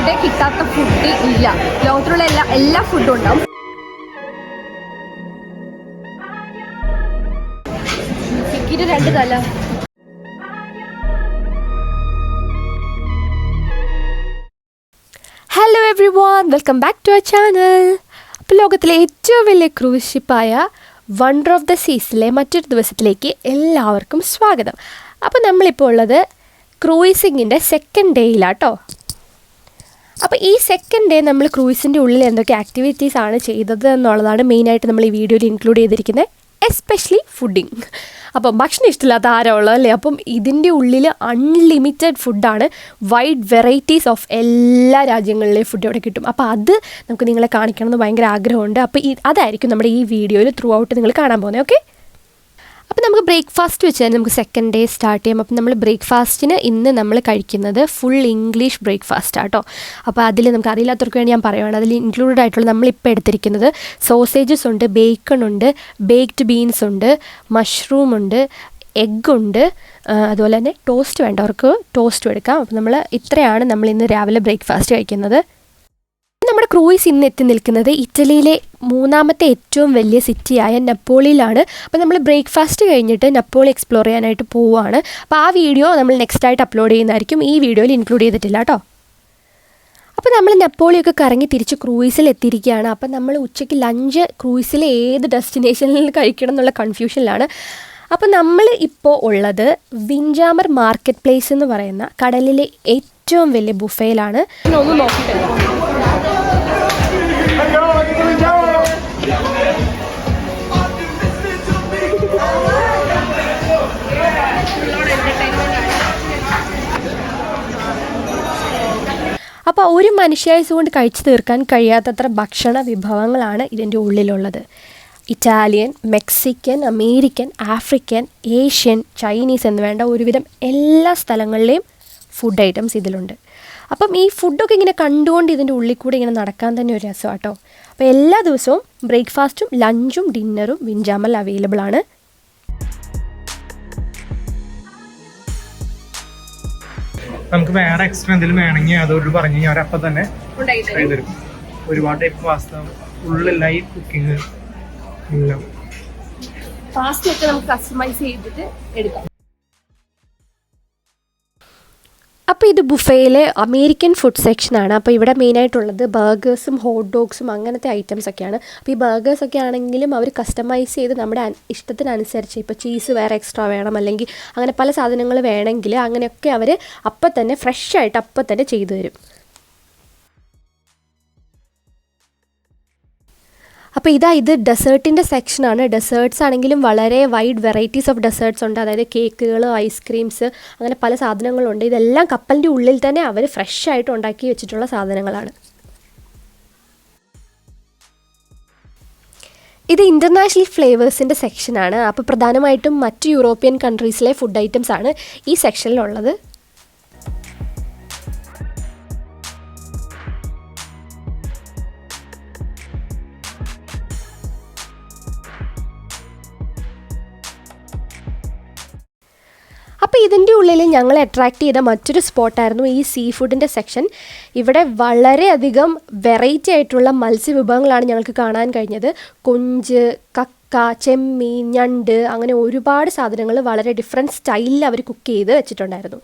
ഇവിടെ കിട്ടാത്ത ഫുഡ് ഇല്ല. ലോകത്തിലുള്ള എല്ലാ ഫുഡും ഉണ്ടാവും. ചിക്കിന്റെ 2 തല. Hello everyone, welcome back to our channel. അപ്പോൾ ലോകത്തിലെ ഏറ്റവും വലിയ ക്രൂസ് ഷിപ്പായ വണ്ടർ ഓഫ് ദ സീസിലെ മറ്റൊരു ദിവസത്തിലേക്ക് എല്ലാവർക്കും സ്വാഗതം. അപ്പോൾ നമ്മളിപ്പോൾ ഉള്ളത് ക്രൂയിസിങ്ങിൻ്റെ സെക്കൻഡ് ഡേയിലാട്ടോ. അപ്പോൾ ഈ സെക്കൻഡ് ഡേ നമ്മൾ ക്രൂയിസിൻ്റെ ഉള്ളിൽ എന്തൊക്കെ ആക്ടിവിറ്റീസ് ആണ് ചെയ്തത് എന്നുള്ളതാണ് മെയിനായിട്ട് നമ്മൾ ഈ വീഡിയോയിൽ ഇൻക്ലൂഡ് ചെയ്തിരിക്കുന്നത്, എസ്പെഷ്യലി ഫുഡിങ്. അപ്പം ഭക്ഷണം ഇഷ്ടമില്ലാത്ത ആരാ ഉള്ളത് അല്ലേ? അപ്പം ഇതിൻ്റെ ഉള്ളിൽ അൺലിമിറ്റഡ് ഫുഡാണ്. വൈഡ് വെറൈറ്റീസ് ഓഫ് എല്ലാ രാജ്യങ്ങളിലെയും ഫുഡ് ഇവിടെ കിട്ടും. അപ്പോൾ അത് നമുക്ക് നിങ്ങളെ കാണിക്കണമെന്ന് ഭയങ്കര ആഗ്രഹമുണ്ട്. അപ്പോൾ അതായിരിക്കും നമ്മുടെ ഈ വീഡിയോയിൽ ത്രൂ ഔട്ട് നിങ്ങൾ കാണാൻ പോകുന്നത്. ഓക്കെ, അപ്പോൾ നമുക്ക് ബ്രേക്ക്ഫാസ്റ്റ് വെച്ച് തന്നെ നമുക്ക് സെക്കൻഡ് ഡേ സ്റ്റാർട്ട് ചെയ്യാം. അപ്പോൾ നമ്മൾ ബ്രേക്ക്ഫാസ്റ്റിന് ഇന്ന് നമ്മൾ കഴിക്കുന്നത് ഫുൾ ഇംഗ്ലീഷ് ബ്രേക്ക്ഫാസ്റ്റ് ആട്ടോ. അപ്പോൾ അതിൽ നമുക്ക് അറിയില്ലാത്തവർക്ക് വേണ്ടി ഞാൻ പറയുകയാണ്, അതിൽ ഇൻക്ലൂഡഡ് ആയിട്ടുള്ള നമ്മളിപ്പോൾ എടുത്തിരിക്കുന്നത് സോസേജസ് ഉണ്ട്, ബേക്കൺ ഉണ്ട്, ബേക്ക്ഡ് ബീൻസ് ഉണ്ട്, മഷ്റൂം ഉണ്ട്, എഗ്ഗുണ്ട്, അതുപോലെ തന്നെ ടോസ്റ്റ് വേണ്ടവർക്ക് ടോസ്റ്റും എടുക്കാം. അപ്പോൾ നമ്മൾ ഇത്രയാണ് നമ്മൾ ഇന്ന് രാവിലെ ബ്രേക്ക്ഫാസ്റ്റ് കഴിക്കുന്നത്. നമ്മുടെ ക്രൂയിസ് ഇന്ന് എത്തി നിൽക്കുന്നത് ഇറ്റലിയിലെ 3ാമത്തെ ഏറ്റവും വലിയ സിറ്റിയായ നെപ്പോളിയിലാണ്. അപ്പോൾ നമ്മൾ ബ്രേക്ക്ഫാസ്റ്റ് കഴിഞ്ഞിട്ട് നെപ്പോളി എക്സ്പ്ലോർ ചെയ്യാനായിട്ട് പോവുകയാണ്. അപ്പോൾ ആ വീഡിയോ നമ്മൾ നെക്സ്റ്റ് ആയിട്ട് അപ്ലോഡ് ചെയ്യുന്നതായിരിക്കും. ഈ വീഡിയോയിൽ ഇൻക്ലൂഡ് ചെയ്തിട്ടില്ല കേട്ടോ. അപ്പോൾ നമ്മൾ നെപ്പോളിയൊക്കെ കറങ്ങി തിരിച്ച് ക്രൂയിസിൽ എത്തിയിരിക്കുകയാണ്. അപ്പോൾ നമ്മൾ ഉച്ചയ്ക്ക് ലഞ്ച് ക്രൂയിസിലെ ഏത് ഡെസ്റ്റിനേഷനിൽ കഴിക്കണം എന്നുള്ള കൺഫ്യൂഷനിലാണ്. അപ്പോൾ നമ്മൾ ഇപ്പോൾ ഉള്ളത് വിഞ്ചാമർ മാർക്കറ്റ് പ്ലേസ് എന്ന് പറയുന്ന കടലിലെ ഏറ്റവും വലിയ ബുഫയിലാണ്. ഒന്ന് നോക്കിയിട്ട് അപ്പോൾ ഒരു മനുഷ്യായുസ് കൊണ്ട് കഴിച്ചു തീർക്കാൻ കഴിയാത്തത്ര ഭക്ഷണ വിഭവങ്ങളാണ് ഇതിൻ്റെ ഉള്ളിലുള്ളത്. Italian, Mexican, American, African, Asian, Chinese എന്ന് വേണ്ട ഒരുവിധം എല്ലാ സ്ഥലങ്ങളിലെയും ഫുഡ് ഐറ്റംസ് ഇതിലുണ്ട്. അപ്പം ഈ ഫുഡൊക്കെ ഇങ്ങനെ കണ്ടുകൊണ്ട് ഇതിൻ്റെ ഉള്ളിൽ കൂടെ ഇങ്ങനെ നടക്കാൻ തന്നെ ഒരു രസം കേട്ടോ. അപ്പോൾ എല്ലാ ദിവസവും ബ്രേക്ക്ഫാസ്റ്റും ലഞ്ചും ഡിന്നറും വിഞ്ചാമറിൽ അവൈലബിൾ ആണ്. നമുക്ക് വേറെ എക്സ്ട്രാ എന്തെങ്കിലും വേണമെങ്കിൽ അതോട് പറഞ്ഞു കഴിഞ്ഞാൽ അവരപ്പം തന്നെ തരും. ഒരുപാട് type pasta, full live cooking എല്ലാം. പാസ്റ്റയൊക്കെ നമുക്ക് കസ്റ്റമൈസ് ചെയ്തിട്ട് എടുക്കാം. അപ്പോൾ ഇത് ബുഫയിലെ അമേരിക്കൻ ഫുഡ് സെക്ഷനാണ്. അപ്പോൾ ഇവിടെ മെയിനായിട്ടുള്ളത് ബർഗേഴ്സും ഹോട്ട് ഡോഗ്സും അങ്ങനത്തെ ഐറ്റംസ് ഒക്കെയാണ്. അപ്പോൾ ഈ ബർഗേഴ്സൊക്കെ ആണെങ്കിലും അവർ കസ്റ്റമൈസ് ചെയ്ത് നമ്മുടെ ഇഷ്ടത്തിനനുസരിച്ച്, ഇപ്പോൾ ചീസ് വേറെ എക്സ്ട്രാ വേണം അല്ലെങ്കിൽ അങ്ങനെ പല സാധനങ്ങൾ വേണമെങ്കിൽ അങ്ങനെയൊക്കെ അവർ അപ്പം തന്നെ ഫ്രഷായിട്ട് അപ്പം തന്നെ ചെയ്തു തരും. അപ്പോൾ ഇത് ഡെസേർട്ടിൻ്റെ സെക്ഷനാണ്. ഡെസേർട്ട്സ് ആണെങ്കിലും വളരെ വൈഡ് വെറൈറ്റീസ് ഓഫ് ഡെസേർട്ട്സ് ഉണ്ട്. അതായത് കേക്കുകൾ, ഐസ്ക്രീംസ്, അങ്ങനെ പല സാധനങ്ങളുണ്ട്. ഇതെല്ലാം കപ്പലിൻ്റെ ഉള്ളിൽ തന്നെ അവർ ഫ്രഷായിട്ട് ഉണ്ടാക്കി വെച്ചിട്ടുള്ള സാധനങ്ങളാണ്. ഇത് ഇൻ്റർനാഷണൽ ഫ്ലേവേഴ്സിൻ്റെ സെക്ഷനാണ്. അപ്പോൾ പ്രധാനമായിട്ടും മറ്റ് യൂറോപ്യൻ കൺട്രീസിലെ ഫുഡ് ഐറ്റംസ് ആണ് ഈ സെക്ഷനിലുള്ളത്. അപ്പോൾ ഇതിൻ്റെ ഉള്ളിൽ ഞങ്ങളെ അട്രാക്റ്റ് ചെയ്ത മറ്റൊരു സ്പോട്ടായിരുന്നു ഈ സീ ഫുഡിൻ്റെ സെക്ഷൻ. ഇവിടെ വളരെയധികം വെറൈറ്റി ആയിട്ടുള്ള മത്സ്യവിഭവങ്ങളാണ് ഞങ്ങൾക്ക് കാണാൻ കഴിഞ്ഞത്. കൊഞ്ച്, കക്ക, ചെമ്മീൻ, ഞണ്ട്, അങ്ങനെ ഒരുപാട് സാധനങ്ങൾ വളരെ ഡിഫറെൻറ്റ് സ്റ്റൈലിൽ അവർ കുക്ക് ചെയ്ത് വെച്ചിട്ടുണ്ടായിരുന്നു.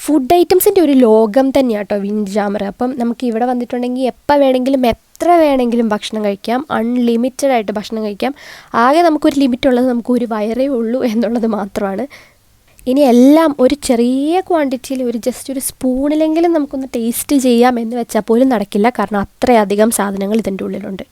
ഫുഡ് ഐറ്റംസിൻ്റെ ഒരു ലോകം തന്നെയാണ് കേട്ടോ വിഞ്ചാമർ. അപ്പം നമുക്ക് ഇവിടെ വന്നിട്ടുണ്ടെങ്കിൽ എപ്പോൾ വേണമെങ്കിലും എത്ര വേണമെങ്കിലും ഭക്ഷണം കഴിക്കാം. അൺലിമിറ്റഡ് ആയിട്ട് ഭക്ഷണം കഴിക്കാം. ആകെ നമുക്കൊരു ലിമിറ്റ് ഉള്ളത് നമുക്ക് ഒരു വയറേ ഉള്ളൂ എന്നുള്ളത് മാത്രമാണ്. ഇനി എല്ലാം ഒരു ചെറിയ ക്വാണ്ടിറ്റിയിൽ ജസ്റ്റ് ഒരു സ്പൂണിലെങ്കിലും നമുക്കൊന്ന് ടേസ്റ്റ് ചെയ്യാം എന്ന് വെച്ചാൽ പോലും നടക്കില്ല. കാരണം അത്രയധികം സാധനങ്ങൾ ഇതിൻ്റെ ഉള്ളിലുണ്ട്.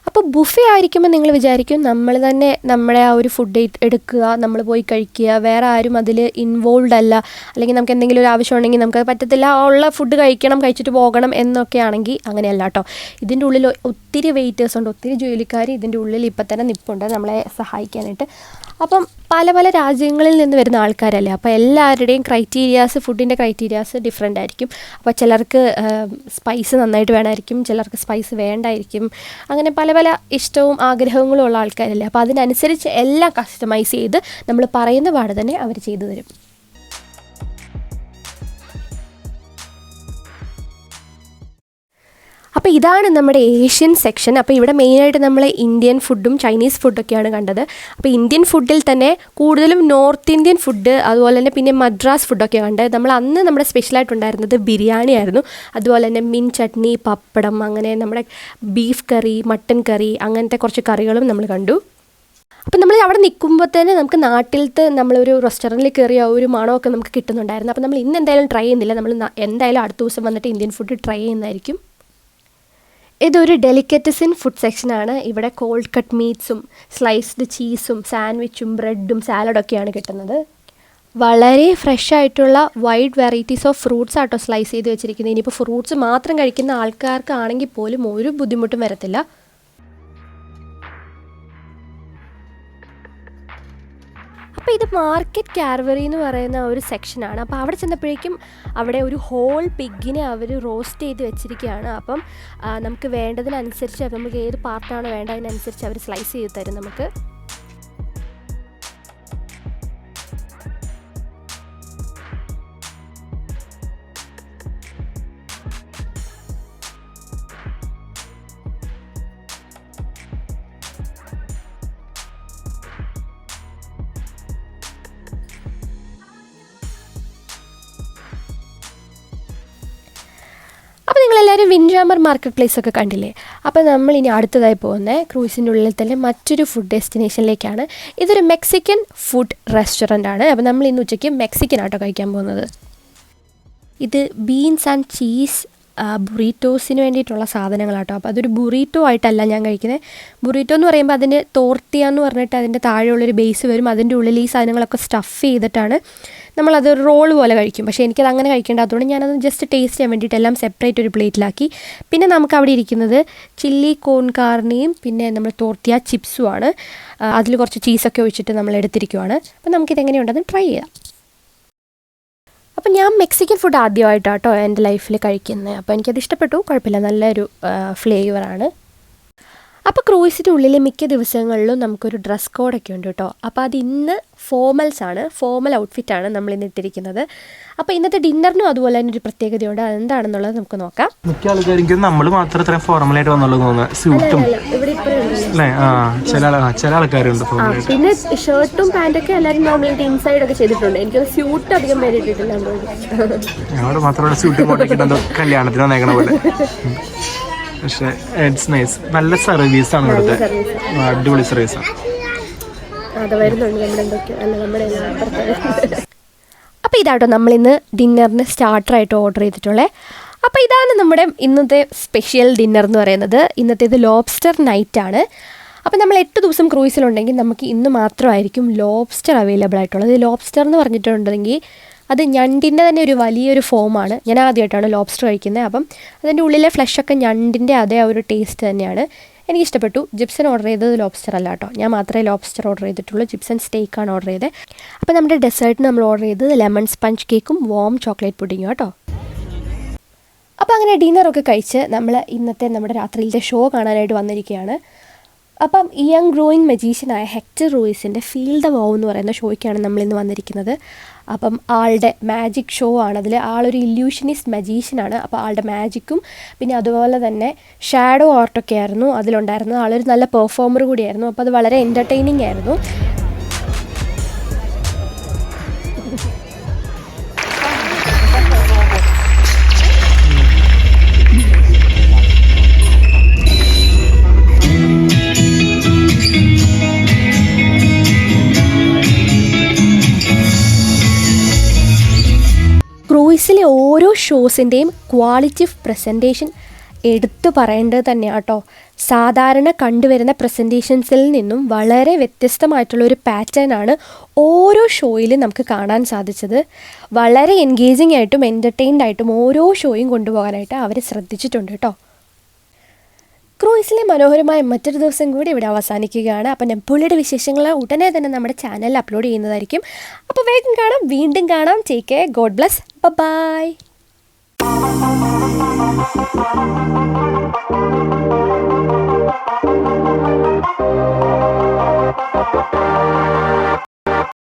അപ്പോൾ ബുഫേ ആയിരിക്കുമ്പോൾ നിങ്ങൾ വിചാരിക്കും നമ്മൾ തന്നെ നമ്മുടെ ആ ഒരു ഫുഡ് എടുക്കുക, നമ്മൾ പോയി കഴിക്കുക, വേറെ ആരും അതിൽ ഇൻവോൾവ് അല്ല, അല്ലെങ്കിൽ നമുക്ക് എന്തെങ്കിലും ഒരു ആവശ്യം ഉണ്ടെങ്കിൽ നമുക്ക് പറ്റത്തില്ല, ഉള്ള ഫുഡ് കഴിക്കണം, കഴിച്ചിട്ട് പോകണം എന്നൊക്കെ ആണെങ്കിൽ അങ്ങനെയല്ല കേട്ടോ. ഇതിൻ്റെ ഉള്ളിൽ ഒത്തിരി വെയിറ്റേഴ്സ് ഉണ്ട്, ഒത്തിരി ജോലിക്കാർ ഇതിൻ്റെ ഉള്ളിൽ ഇപ്പം തന്നെ നിൽപ്പുണ്ട് നമ്മളെ സഹായിക്കാനായിട്ട്. അപ്പം പല പല രാജ്യങ്ങളിൽ നിന്ന് വരുന്ന ആൾക്കാരല്ലേ, അപ്പോൾ എല്ലാവരുടെയും ക്രൈറ്റീരിയാസ്, ഫുഡിൻ്റെ ക്രൈറ്റീരിയാസ് ഡിഫറെൻ്റ് ആയിരിക്കും. അപ്പോൾ ചിലർക്ക് സ്പൈസ് നന്നായിട്ട് വേണമായിരിക്കും, ചിലർക്ക് സ്പൈസ് വേണ്ടായിരിക്കും. അങ്ങനെ പല പല ഇഷ്ടവും ആഗ്രഹങ്ങളും ഉള്ള ആൾക്കാരല്ലേ. അപ്പോൾ അതിനനുസരിച്ച് എല്ലാം കസ്റ്റമൈസ് ചെയ്ത് നമ്മൾ പറയുന്ന പാട് തന്നെ അവർ ചെയ്തു തരും. അപ്പോൾ ഇതാണ് നമ്മുടെ ഏഷ്യൻ സെക്ഷൻ. അപ്പോൾ ഇവിടെ മെയിനായിട്ട് നമ്മൾ ഇന്ത്യൻ ഫുഡും ചൈനീസ് ഫുഡൊക്കെയാണ് കണ്ടത്. അപ്പോൾ ഇന്ത്യൻ ഫുഡിൽ തന്നെ കൂടുതലും നോർത്ത് ഇന്ത്യൻ ഫുഡ്, അതുപോലെ തന്നെ പിന്നെ മദ്രാസ് ഫുഡൊക്കെ കണ്ടത്. നമ്മൾ അന്ന് നമ്മുടെ സ്പെഷ്യലായിട്ടുണ്ടായിരുന്നത് ബിരിയാണി ആയിരുന്നു. അതുപോലെ തന്നെ മിൻ ചട്നി, പപ്പടം, അങ്ങനെ നമ്മുടെ ബീഫ് കറി, മട്ടൻ കറി, അങ്ങനത്തെ കുറച്ച് കറികളും നമ്മൾ കണ്ടു. അപ്പം നമ്മൾ അവിടെ നിൽക്കുമ്പോൾ തന്നെ നമുക്ക് നാട്ടിലത്തെ നമ്മളൊരു റെസ്റ്റോറൻറ്റിൽ കയറിയ ഒരു മണമൊക്കെ നമുക്ക് കിട്ടുന്നുണ്ടായിരുന്നു. അപ്പോൾ നമ്മൾ ഇന്ന് എന്തായാലും ട്രൈ ചെയ്യുന്നില്ല, നമ്മൾ എന്തായാലും അടുത്ത ദിവസം വന്നിട്ട് ഇന്ത്യൻ ഫുഡ് ട്രൈ ചെയ്യുന്നതായിരിക്കും. ഇതൊരു ഡെലിക്കറ്റസിൻ ഫുഡ് സെക്ഷനാണ്. ഇവിടെ കോൾഡ് കട്ട് മീറ്റ്സും സ്ലൈസ്ഡ് ചീസും സാൻഡ്വിച്ചും ബ്രെഡും സാലഡൊക്കെയാണ് കിട്ടുന്നത്. വളരെ ഫ്രഷ് ആയിട്ടുള്ള വൈഡ് വെറൈറ്റീസ് ഓഫ് ഫ്രൂട്ട്സ് ആട്ടോ സ്ലൈസ് ചെയ്ത് വെച്ചിരിക്കുന്നത്. ഇനിയിപ്പോൾ ഫ്രൂട്ട്സ് മാത്രം കഴിക്കുന്ന ആൾക്കാർക്കാണെങ്കിൽ പോലും ഒരു ബുദ്ധിമുട്ടും വരത്തില്ല. അപ്പോൾ ഇത് മാർക്കറ്റ് കാർവറി എന്ന് പറയുന്ന ഒരു സെക്ഷനാണ്. അപ്പോൾ അവിടെ ചെന്നപ്പോഴേക്കും അവിടെ ഒരു ഹോൾ പിഗിനെ അവർ റോസ്റ്റ് ചെയ്ത് വെച്ചിരിക്കുകയാണ്. അപ്പം നമുക്ക് വേണ്ടതിനനുസരിച്ച് നമുക്ക് ഏത് പാർട്ടാണ് വേണ്ടതിനനുസരിച്ച് അവർ സ്ലൈസ് ചെയ്ത് തരും നമുക്ക്. അപ്പോൾ നിങ്ങളെല്ലാവരും വിൻജാമർ മാർക്കറ്റ് പ്ലേസ് ഒക്കെ കണ്ടില്ലേ? അപ്പോൾ നമ്മൾ ഇനി അടുത്തതായി പോകുന്നത് ക്രൂസിൻ്റെ ഉള്ളിൽ തന്നെ മറ്റൊരു ഫുഡ് ഡെസ്റ്റിനേഷനിലേക്കാണ്. ഇതൊരു മെക്സിക്കൻ ഫുഡ് റെസ്റ്റോറൻ്റ് ആണ്. അപ്പോൾ നമ്മൾ ഇന്ന് ഉച്ചയ്ക്ക് മെക്സിക്കൻ ആട്ടോ കഴിക്കാൻ പോകുന്നത്. ഇത് ബീൻസ് ആൻഡ് ചീസ് ബുറീറ്റോസിന് വേണ്ടിയിട്ടുള്ള സാധനങ്ങളാട്ടോ. അപ്പോൾ അതൊരു ബുറീറ്റോ ആയിട്ടല്ല ഞാൻ കഴിക്കുന്നത്. ബുറീറ്റോ എന്ന് പറയുമ്പോൾ അതിന് തോർത്തിയ എന്ന് പറഞ്ഞിട്ട് അതിൻ്റെ താഴെയുള്ളൊരു ബേസ് വരും. അതിൻ്റെ ഉള്ളിൽ ഈ സാധനങ്ങളൊക്കെ സ്റ്റഫ് ചെയ്തിട്ടാണ് നമ്മളത് റോൾ പോലെ കഴിക്കും. പക്ഷേ എനിക്കത് അങ്ങനെ കഴിക്കേണ്ടാത്തതുകൊണ്ട് ഞാനത് ജസ്റ്റ് ടേസ്റ്റ് ചെയ്യാൻ വേണ്ടിയിട്ട് എല്ലാം സെപ്പറേറ്റ് ഒരു പ്ലേറ്റിലാക്കി. പിന്നെ നമുക്ക് അവിടെ ഇരിക്കുന്നത് ചില്ലി കോൺ കാർണിയും പിന്നെ നമ്മൾ തോർത്തിയ ചിപ്സുമാണ്. അതിൽ കുറച്ച് ചീസൊക്കെ ഒഴിച്ചിട്ട് നമ്മൾ എടുത്തിരിക്കുവാണ്. അപ്പോൾ നമുക്കിതെങ്ങനെയുണ്ടെന്ന് ട്രൈ ചെയ്യാം. അപ്പം ഞാൻ മെക്സിക്കൻ ഫുഡ് ആദ്യമായിട്ടാട്ടോ എൻ്റെ ലൈഫിൽ കഴിക്കുന്നത്. അപ്പോൾ എനിക്കത് ഇഷ്ടപ്പെട്ടു, കുഴപ്പമില്ല, നല്ലൊരു ഫ്ലേവറാണ്. അപ്പോൾ ക്രൂയിസിൻ്റെ ഉള്ളിൽ മിക്ക ദിവസങ്ങളിലും നമുക്കൊരു ഡ്രസ് കോഡൊക്കെ ഉണ്ട് കേട്ടോ. അപ്പോൾ അത് ഇന്ന് ഫോമൽ ഔട്ട്ഫിറ്റാണ് നമ്മൾ ഇന്ന് ഇട്ടിരിക്കുന്നത്. അപ്പോൾ ഇന്നത്തെ ഡിന്നറിനും അതുപോലെ തന്നെ ഒരു പ്രത്യേകതയുണ്ട്. അതെന്താണെന്നുള്ളത് നമുക്ക് നോക്കാം. മിക്ക ആൾക്കാർക്ക് നമ്മൾ മാത്രം ഇത്രയും ഫോർമലായിട്ട് വന്നുള്ളൂ തോന്നുന്നത്. സ്യൂട്ടും അല്ലേ? ചില ആൾക്കാരുണ്ട്. പിന്നെ ഷർട്ടും പാൻറ്റൊക്കെ എല്ലാവരും നോർമലായിട്ട് ഇൻസൈഡ് ഒക്കെ ചെയ്തിട്ടുണ്ട്. എനിക്കത് സ്യൂട്ട് അധികം പേര് ഇട്ടിട്ടില്ല. ഞങ്ങളുടെ മാത്രം സ്യൂട്ടും കൊണ്ടിട്ട് കല്യാണത്തിന് വന്നേക്കണ പോലെ. പക്ഷേ ഇറ്റ്സ് നൈസ്. നല്ല സർവീസാണ് ഇവിടുത്തെ, അടിപൊളി സർവീസാണ്. അപ്പോൾ ഇതാട്ടോ നമ്മളിന്ന് ഡിന്നറിന് സ്റ്റാർട്ടറായിട്ട് ഓർഡർ ചെയ്തിട്ടുള്ളത്. അപ്പോൾ ഇതാണ് നമ്മുടെ ഇന്നത്തെ സ്പെഷ്യൽ ഡിന്നർ എന്ന് പറയുന്നത്. ഇന്നത്തേത് ലോബ്സ്റ്റർ നൈറ്റാണ്. അപ്പോൾ നമ്മൾ 8 ദിവസം ക്രൂയിസിലുണ്ടെങ്കിൽ നമുക്ക് ഇന്ന് മാത്രമായിരിക്കും ലോബ്സ്റ്റർ അവൈലബിൾ ആയിട്ടുള്ളത്. ലോബ്സ്റ്റർ എന്ന് പറഞ്ഞിട്ടുണ്ടെങ്കിൽ അത് ഞണ്ടിൻ്റെ തന്നെ ഒരു വലിയൊരു ഫോമാണ്. ഞാൻ ആദ്യമായിട്ടാണ് ലോബ്സ്റ്റർ കഴിക്കുന്നത്. അപ്പം അതിൻ്റെ ഉള്ളിലെ ഫ്ലഷൊക്കെ ഞണ്ടിൻ്റെ അതേ ഒരു ടേസ്റ്റ് തന്നെയാണ്. എനിക്കിഷ്ടപ്പെട്ടു. ജിപ്സൺ ഓർഡർ ചെയ്തത് ലോബ്സ്റ്റർ അല്ല കേട്ടോ. ഞാൻ മാത്രമേ ലോബ്സ്റ്റർ ഓർഡർ ചെയ്തിട്ടുള്ളൂ. ജിപ്സൺ സ്റ്റേക്കാണ് ഓർഡർ ചെയ്തത്. അപ്പോൾ നമ്മുടെ ഡെസേർട്ടിന് നമ്മൾ ഓർഡർ ചെയ്തത് ലെമൺ സ്പഞ്ച് കേക്കും വാം ചോക്ലേറ്റ് പുഡിങ്ങും കേട്ടോ. അപ്പോൾ അങ്ങനെ ഡിന്നറൊക്കെ കഴിച്ച് നമ്മൾ ഇന്നത്തെ നമ്മുടെ രാത്രിയിലത്തെ ഷോ കാണാനായിട്ട് വന്നിരിക്കുകയാണ്. അപ്പം യങ് ഗ്രോയിങ് മജീഷ്യനായ ഹെക്ടർ റൂയിസിൻ്റെ ഫീൽ ദ വൗ എന്ന് പറയുന്ന ഷോയ്ക്കാണ് നമ്മളിന്ന് വന്നിരിക്കുന്നത്. അപ്പം ആളുടെ മാജിക് ഷോ ആണ്. അതിൽ ആളൊരു ഇല്യൂഷനിസ്റ്റ് മജീഷ്യനാണ്. അപ്പോൾ ആളുടെ മാജിക്കും പിന്നെ അതുപോലെ തന്നെ ഷാഡോ ആർട്ടൊക്കെ ആയിരുന്നു അതിലുണ്ടായിരുന്നത്. ആളൊരു നല്ല പെർഫോമർ കൂടിയായിരുന്നു. അപ്പോൾ അത് വളരെ എൻ്റർടൈനിങ് ആയിരുന്നു. ക്രൂയിസിലെ ഓരോ ഷോസിൻ്റെയും ക്വാളിറ്റി ഓഫ് പ്രസൻറ്റേഷൻ എടുത്തു പറയേണ്ടത് തന്നെയാണ് കേട്ടോ. സാധാരണ കണ്ടുവരുന്ന പ്രസൻറ്റേഷൻസിൽ നിന്നും വളരെ വ്യത്യസ്തമായിട്ടുള്ള ഒരു പാറ്റേൺ ആണ് ഓരോ ഷോയിലും നമുക്ക് കാണാൻ സാധിച്ചത്. വളരെ എൻഗേജിങ് ആയിട്ടും എൻ്റർടൈൻഡ് ആയിട്ടും ഓരോ ഷോയും കൊണ്ടുപോകാനായിട്ട് അവർ ശ്രദ്ധിച്ചിട്ടുണ്ട് കേട്ടോ. ക്രൂയിസിലെ മനോഹരമായ മറ്റൊരു ദിവസം കൂടി ഇവിടെ അവസാനിക്കുകയാണ്. അപ്പം നെപ്പോളിയുടെ വിശേഷങ്ങൾ ഉടനെ തന്നെ നമ്മുടെ ചാനലിൽ അപ്ലോഡ് ചെയ്യുന്നതായിരിക്കും. അപ്പോൾ വേഗം കാണാം, വീണ്ടും കാണാം. Take care, God bless, by.